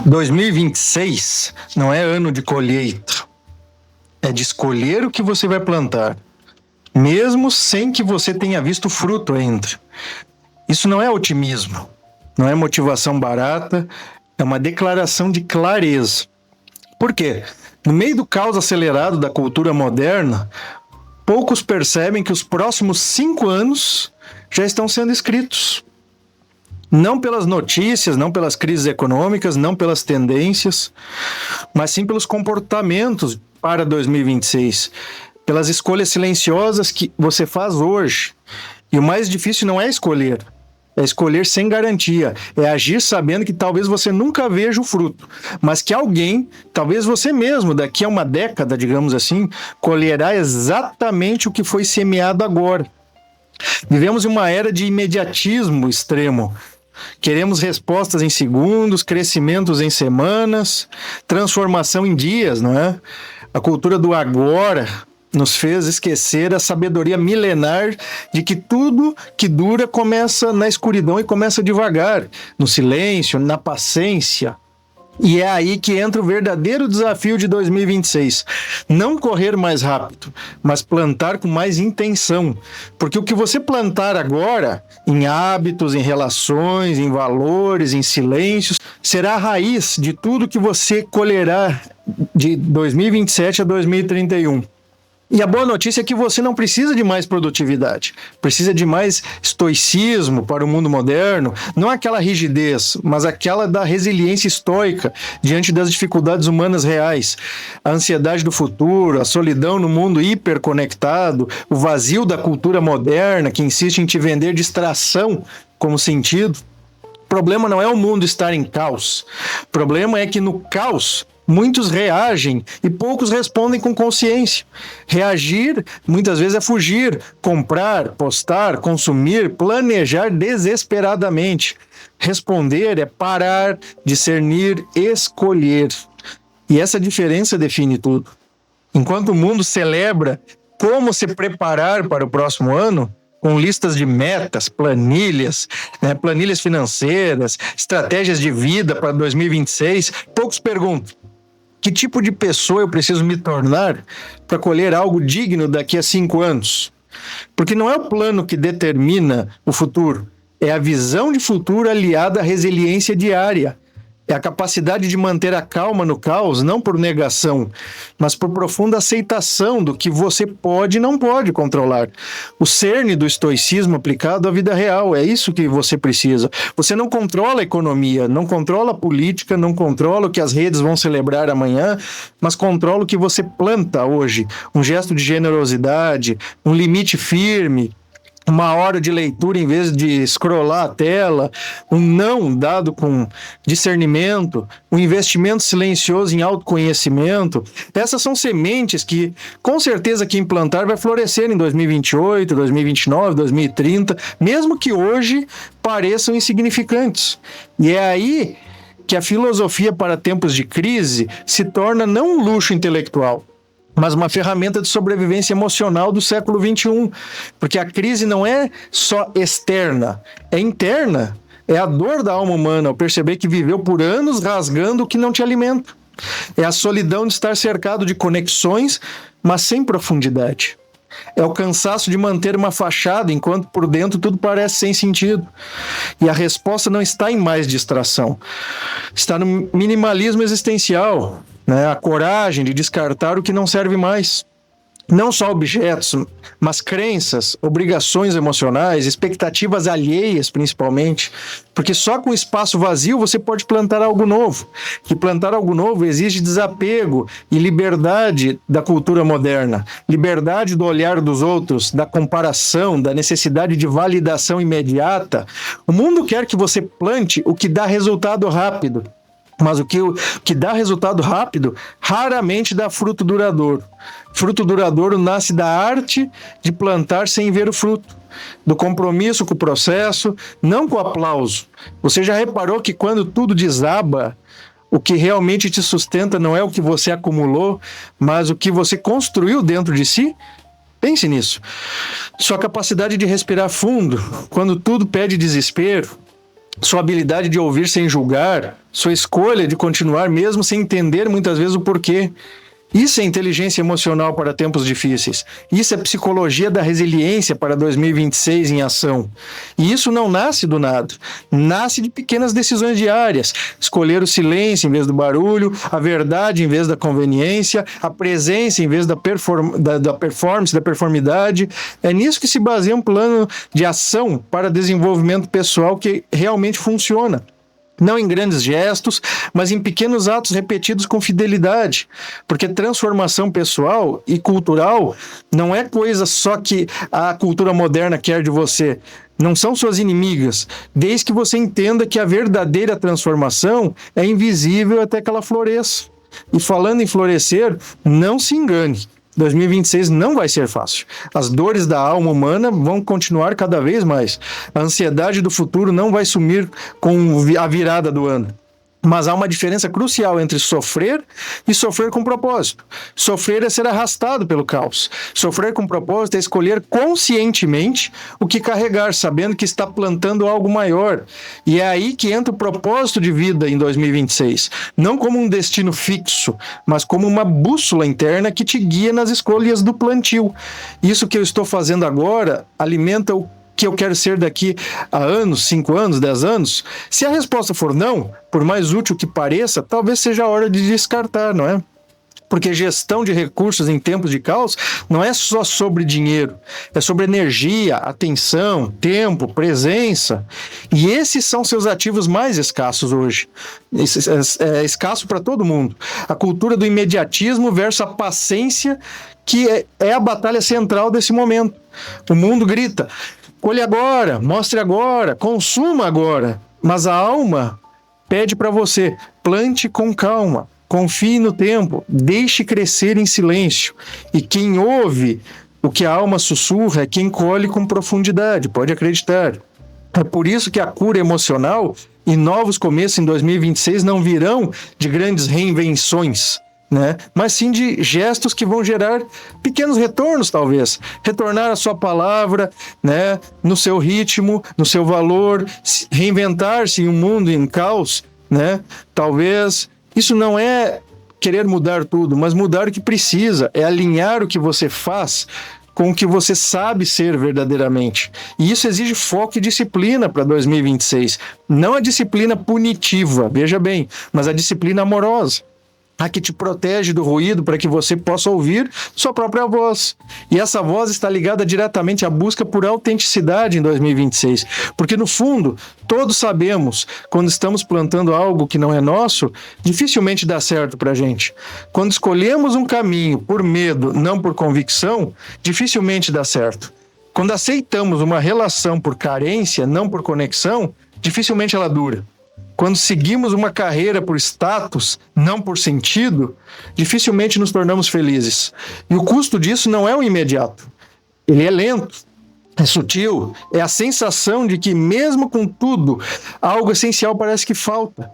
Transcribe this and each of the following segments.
2026 não é ano de colheita, é de escolher o que você vai plantar, mesmo sem que você tenha visto fruto ainda. Isso não é otimismo, não é motivação barata, é uma declaração de clareza. Por quê? No meio do caos acelerado da cultura moderna, poucos percebem que os próximos 5 anos já estão sendo escritos. Não pelas notícias, não pelas crises econômicas, não pelas tendências, mas sim pelos comportamentos para 2026, pelas escolhas silenciosas que você faz hoje. E o mais difícil não é escolher sem garantia, é agir sabendo que talvez você nunca veja o fruto, mas que alguém, talvez você mesmo, daqui a uma década, digamos assim, colherá exatamente o que foi semeado agora. Vivemos uma era de imediatismo extremo. Queremos respostas em segundos, crescimentos em semanas, transformação em dias, não é? A cultura do agora nos fez esquecer a sabedoria milenar de que tudo que dura começa na escuridão e começa devagar, no silêncio, na paciência. E é aí que entra o verdadeiro desafio de 2026. Não correr mais rápido, mas plantar com mais intenção. Porque o que você plantar agora, em hábitos, em relações, em valores, em silêncios, será a raiz de tudo que você colherá de 2027 a 2031. E a boa notícia é que você não precisa de mais produtividade, precisa de mais estoicismo para o mundo moderno, não aquela rigidez, mas aquela da resiliência estoica diante das dificuldades humanas reais, a ansiedade do futuro, a solidão no mundo hiperconectado, o vazio da cultura moderna que insiste em te vender distração como sentido. O problema não é o mundo estar em caos, o problema é que no caos muitos reagem e poucos respondem com consciência. Reagir, muitas vezes, é fugir, comprar, postar, consumir, planejar desesperadamente. Responder é parar, discernir, escolher. E essa diferença define tudo. Enquanto o mundo celebra como se preparar para o próximo ano, com listas de metas, planilhas financeiras, estratégias de vida para 2026, poucos perguntam: que tipo de pessoa eu preciso me tornar para colher algo digno daqui a 5 anos? Porque não é o plano que determina o futuro, é a visão de futuro aliada à resiliência diária. É a capacidade de manter a calma no caos, não por negação, mas por profunda aceitação do que você pode e não pode controlar. O cerne do estoicismo aplicado à vida real, é isso que você precisa. Você não controla a economia, não controla a política, não controla o que as redes vão celebrar amanhã, mas controla o que você planta hoje. Um gesto de generosidade, um limite firme, uma hora de leitura em vez de scrollar a tela, um não dado com discernimento, um investimento silencioso em autoconhecimento. Essas são sementes que, com certeza, quem plantar vai florescer em 2028, 2029, 2030, mesmo que hoje pareçam insignificantes. E é aí que a filosofia para tempos de crise se torna não um luxo intelectual, mas uma ferramenta de sobrevivência emocional do século XXI. Porque a crise não é só externa, é interna. É a dor da alma humana ao perceber que viveu por anos rasgando o que não te alimenta. É a solidão de estar cercado de conexões, mas sem profundidade. É o cansaço de manter uma fachada enquanto por dentro tudo parece sem sentido. E a resposta não está em mais distração. Está no minimalismo existencial, a coragem de descartar o que não serve mais. Não só objetos, mas crenças, obrigações emocionais, expectativas alheias, principalmente. Porque só com espaço vazio você pode plantar algo novo. E plantar algo novo exige desapego e liberdade da cultura moderna. Liberdade do olhar dos outros, da comparação, da necessidade de validação imediata. O mundo quer que você plante o que dá resultado rápido. Mas o que dá resultado rápido raramente dá fruto duradouro. Fruto duradouro nasce da arte de plantar sem ver o fruto, do compromisso com o processo, não com o aplauso. Você já reparou que quando tudo desaba, o que realmente te sustenta não é o que você acumulou, mas o que você construiu dentro de si? Pense nisso. Sua capacidade de respirar fundo, quando tudo pede desespero, sua habilidade de ouvir sem julgar, sua escolha de continuar mesmo sem entender muitas vezes o porquê. Isso é inteligência emocional para tempos difíceis. Isso é psicologia da resiliência para 2026 em ação. E isso não nasce do nada. Nasce de pequenas decisões diárias. Escolher o silêncio em vez do barulho, a verdade em vez da conveniência, a presença em vez da performance, da performidade. É nisso que se baseia um plano de ação para desenvolvimento pessoal que realmente funciona. Não em grandes gestos, mas em pequenos atos repetidos com fidelidade. Porque transformação pessoal e cultural não é coisa só que a cultura moderna quer de você. Não são suas inimigas, desde que você entenda que a verdadeira transformação é invisível até que ela floresça. E falando em florescer, não se engane. 2026 não vai ser fácil. As dores da alma humana vão continuar cada vez mais. A ansiedade do futuro não vai sumir com a virada do ano. Mas há uma diferença crucial entre sofrer e sofrer com propósito. Sofrer é ser arrastado pelo caos. Sofrer com propósito é escolher conscientemente o que carregar, sabendo que está plantando algo maior. E é aí que entra o propósito de vida em 2026. Não como um destino fixo, mas como uma bússola interna que te guia nas escolhas do plantio. Isso que eu estou fazendo agora alimenta o que eu quero ser daqui a anos, 5 anos, 10 anos? Se a resposta for não, por mais útil que pareça, talvez seja a hora de descartar, não é? Porque gestão de recursos em tempos de caos não é só sobre dinheiro, é sobre energia, atenção, tempo, presença. E esses são seus ativos mais escassos hoje. É escasso para todo mundo. A cultura do imediatismo versus a paciência, que é a batalha central desse momento. O mundo grita: colhe agora, mostre agora, consuma agora. Mas a alma pede para você: plante com calma, confie no tempo, deixe crescer em silêncio. E quem ouve o que a alma sussurra é quem colhe com profundidade, pode acreditar. É por isso que a cura emocional e novos começos em 2026 não virão de grandes reinvenções, né? Mas sim de gestos que vão gerar pequenos retornos, talvez. Retornar a sua palavra, né? No seu ritmo, no seu valor, reinventar-se em um mundo em caos, né? Talvez isso não é querer mudar tudo, mas mudar o que precisa, é alinhar o que você faz com o que você sabe ser verdadeiramente. E isso exige foco e disciplina para 2026. Não a disciplina punitiva, veja bem, mas a disciplina amorosa. A que te protege do ruído para que você possa ouvir sua própria voz. E essa voz está ligada diretamente à busca por autenticidade em 2026. Porque, no fundo, todos sabemos, quando estamos plantando algo que não é nosso, dificilmente dá certo para a gente. Quando escolhemos um caminho por medo, não por convicção, dificilmente dá certo. Quando aceitamos uma relação por carência, não por conexão, dificilmente ela dura. Quando seguimos uma carreira por status, não por sentido, dificilmente nos tornamos felizes. E o custo disso não é o imediato. Ele é lento, é sutil, é a sensação de que, mesmo com tudo, algo essencial parece que falta.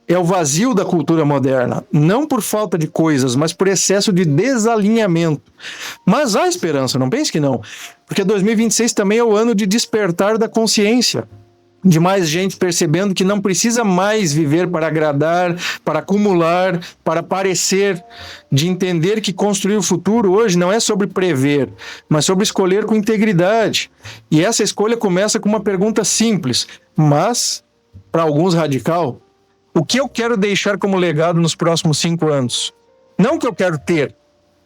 É o vazio da cultura moderna, não por falta de coisas, mas por excesso de desalinhamento. Mas há esperança, não pense que não. Porque 2026 também é o ano de despertar da consciência. De mais gente percebendo que não precisa mais viver para agradar, para acumular, para parecer, de entender que construir o futuro hoje não é sobre prever, mas sobre escolher com integridade. E essa escolha começa com uma pergunta simples, mas, para alguns radical: o que eu quero deixar como legado nos próximos 5 anos? Não o que eu quero ter,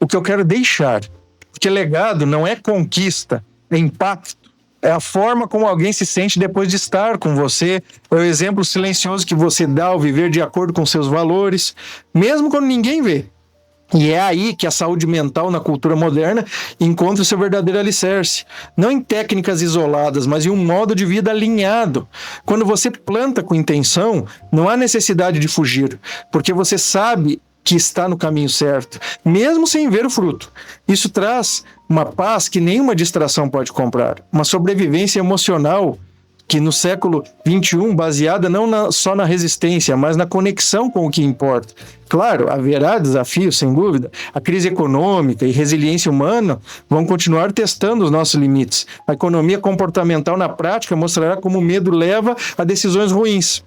o que eu quero deixar. Porque legado não é conquista, é impacto. É a forma como alguém se sente depois de estar com você. É o exemplo silencioso que você dá ao viver de acordo com seus valores, mesmo quando ninguém vê. E é aí que a saúde mental na cultura moderna encontra o seu verdadeiro alicerce. Não em técnicas isoladas, mas em um modo de vida alinhado. Quando você planta com intenção, não há necessidade de fugir, porque você sabe que está no caminho certo, mesmo sem ver o fruto. Isso traz uma paz que nenhuma distração pode comprar, uma sobrevivência emocional que no século XXI, baseada não só na resistência, mas na conexão com o que importa. Claro, haverá desafios, sem dúvida. A crise econômica e resiliência humana vão continuar testando os nossos limites. A economia comportamental, na prática, mostrará como o medo leva a decisões ruins.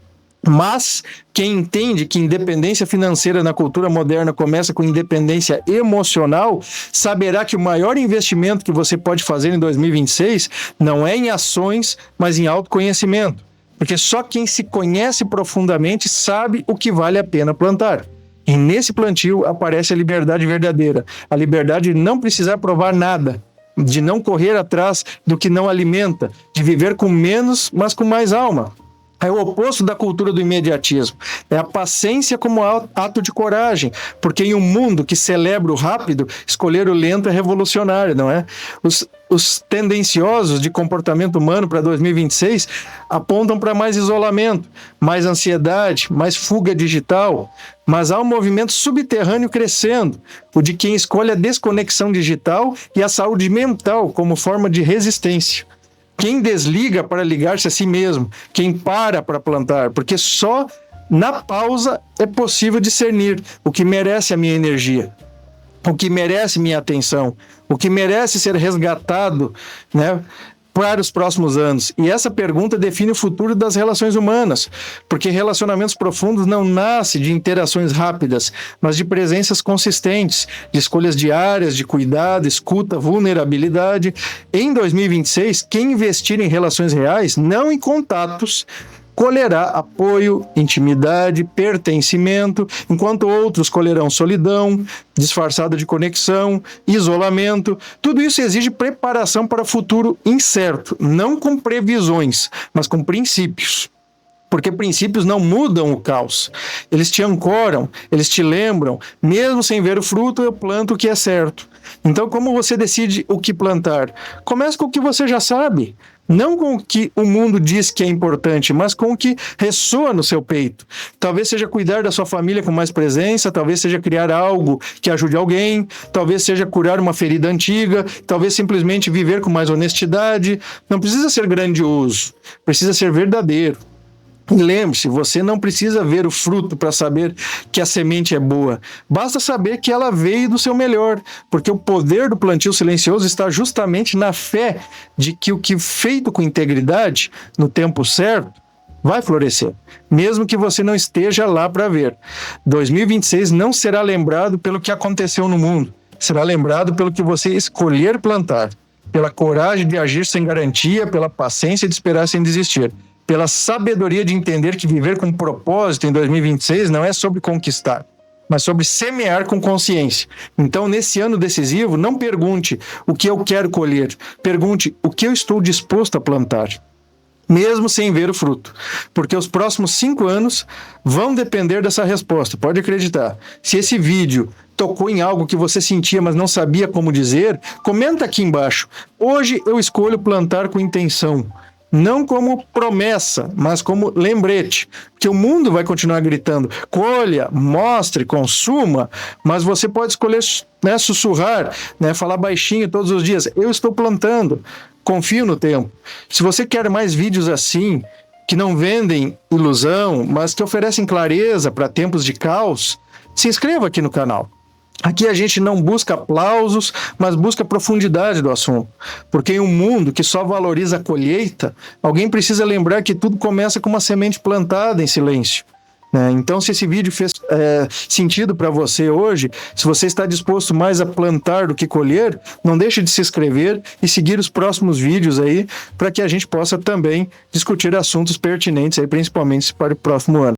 Mas quem entende que independência financeira na cultura moderna começa com independência emocional, saberá que o maior investimento que você pode fazer em 2026 não é em ações, mas em autoconhecimento. Porque só quem se conhece profundamente sabe o que vale a pena plantar. E nesse plantio aparece a liberdade verdadeira. A liberdade de não precisar provar nada, de não correr atrás do que não alimenta, de viver com menos, mas com mais alma. É o oposto da cultura do imediatismo. É a paciência como ato de coragem, porque em um mundo que celebra o rápido, escolher o lento é revolucionário, não é? Os tendenciosos de comportamento humano para 2026 apontam para mais isolamento, mais ansiedade, mais fuga digital, mas há um movimento subterrâneo crescendo, o de quem escolhe a desconexão digital e a saúde mental como forma de resistência. Quem desliga para ligar-se a si mesmo, quem para plantar, porque só na pausa é possível discernir o que merece a minha energia, o que merece minha atenção, o que merece ser resgatado, né, para os próximos anos. E essa pergunta define o futuro das relações humanas, porque relacionamentos profundos não nascem de interações rápidas, mas de presenças consistentes, de escolhas diárias, de cuidado, escuta, vulnerabilidade. Em 2026, quem investir em relações reais, não em contatos, colherá apoio, intimidade, pertencimento, enquanto outros colherão solidão, disfarçada de conexão, isolamento. Tudo isso exige preparação para o futuro incerto, não com previsões, mas com princípios. Porque princípios não mudam o caos. Eles te ancoram, eles te lembram, mesmo sem ver o fruto, eu planto o que é certo. Então, como você decide o que plantar? Comece com o que você já sabe. Não com o que o mundo diz que é importante, mas com o que ressoa no seu peito. Talvez seja cuidar da sua família com mais presença, talvez seja criar algo que ajude alguém, talvez seja curar uma ferida antiga, talvez simplesmente viver com mais honestidade. Não precisa ser grandioso, precisa ser verdadeiro. E lembre-se, você não precisa ver o fruto para saber que a semente é boa. Basta saber que ela veio do seu melhor, porque o poder do plantio silencioso está justamente na fé de que o que feito com integridade, no tempo certo, vai florescer, mesmo que você não esteja lá para ver. 2026 não será lembrado pelo que aconteceu no mundo, será lembrado pelo que você escolher plantar, pela coragem de agir sem garantia, pela paciência de esperar sem desistir. Pela sabedoria de entender que viver com propósito em 2026 não é sobre conquistar, mas sobre semear com consciência. Então, nesse ano decisivo, não pergunte o que eu quero colher, pergunte o que eu estou disposto a plantar, mesmo sem ver o fruto. Porque os próximos 5 anos vão depender dessa resposta, pode acreditar. Se esse vídeo tocou em algo que você sentia, mas não sabia como dizer, comenta aqui embaixo. Hoje eu escolho plantar com intenção. Não como promessa, mas como lembrete. Porque o mundo vai continuar gritando, colha, mostre, consuma, mas você pode escolher, né, sussurrar, né, falar baixinho todos os dias. Eu estou plantando, confio no tempo. Se você quer mais vídeos assim, que não vendem ilusão, mas que oferecem clareza para tempos de caos, se inscreva aqui no canal. Aqui a gente não busca aplausos, mas busca profundidade do assunto. Porque em um mundo que só valoriza a colheita, alguém precisa lembrar que tudo começa com uma semente plantada em silêncio. Então, se esse vídeo fez sentido para você hoje, se você está disposto mais a plantar do que colher, não deixe de se inscrever e seguir os próximos vídeos aí, para que a gente possa também discutir assuntos pertinentes, aí, principalmente para o próximo ano.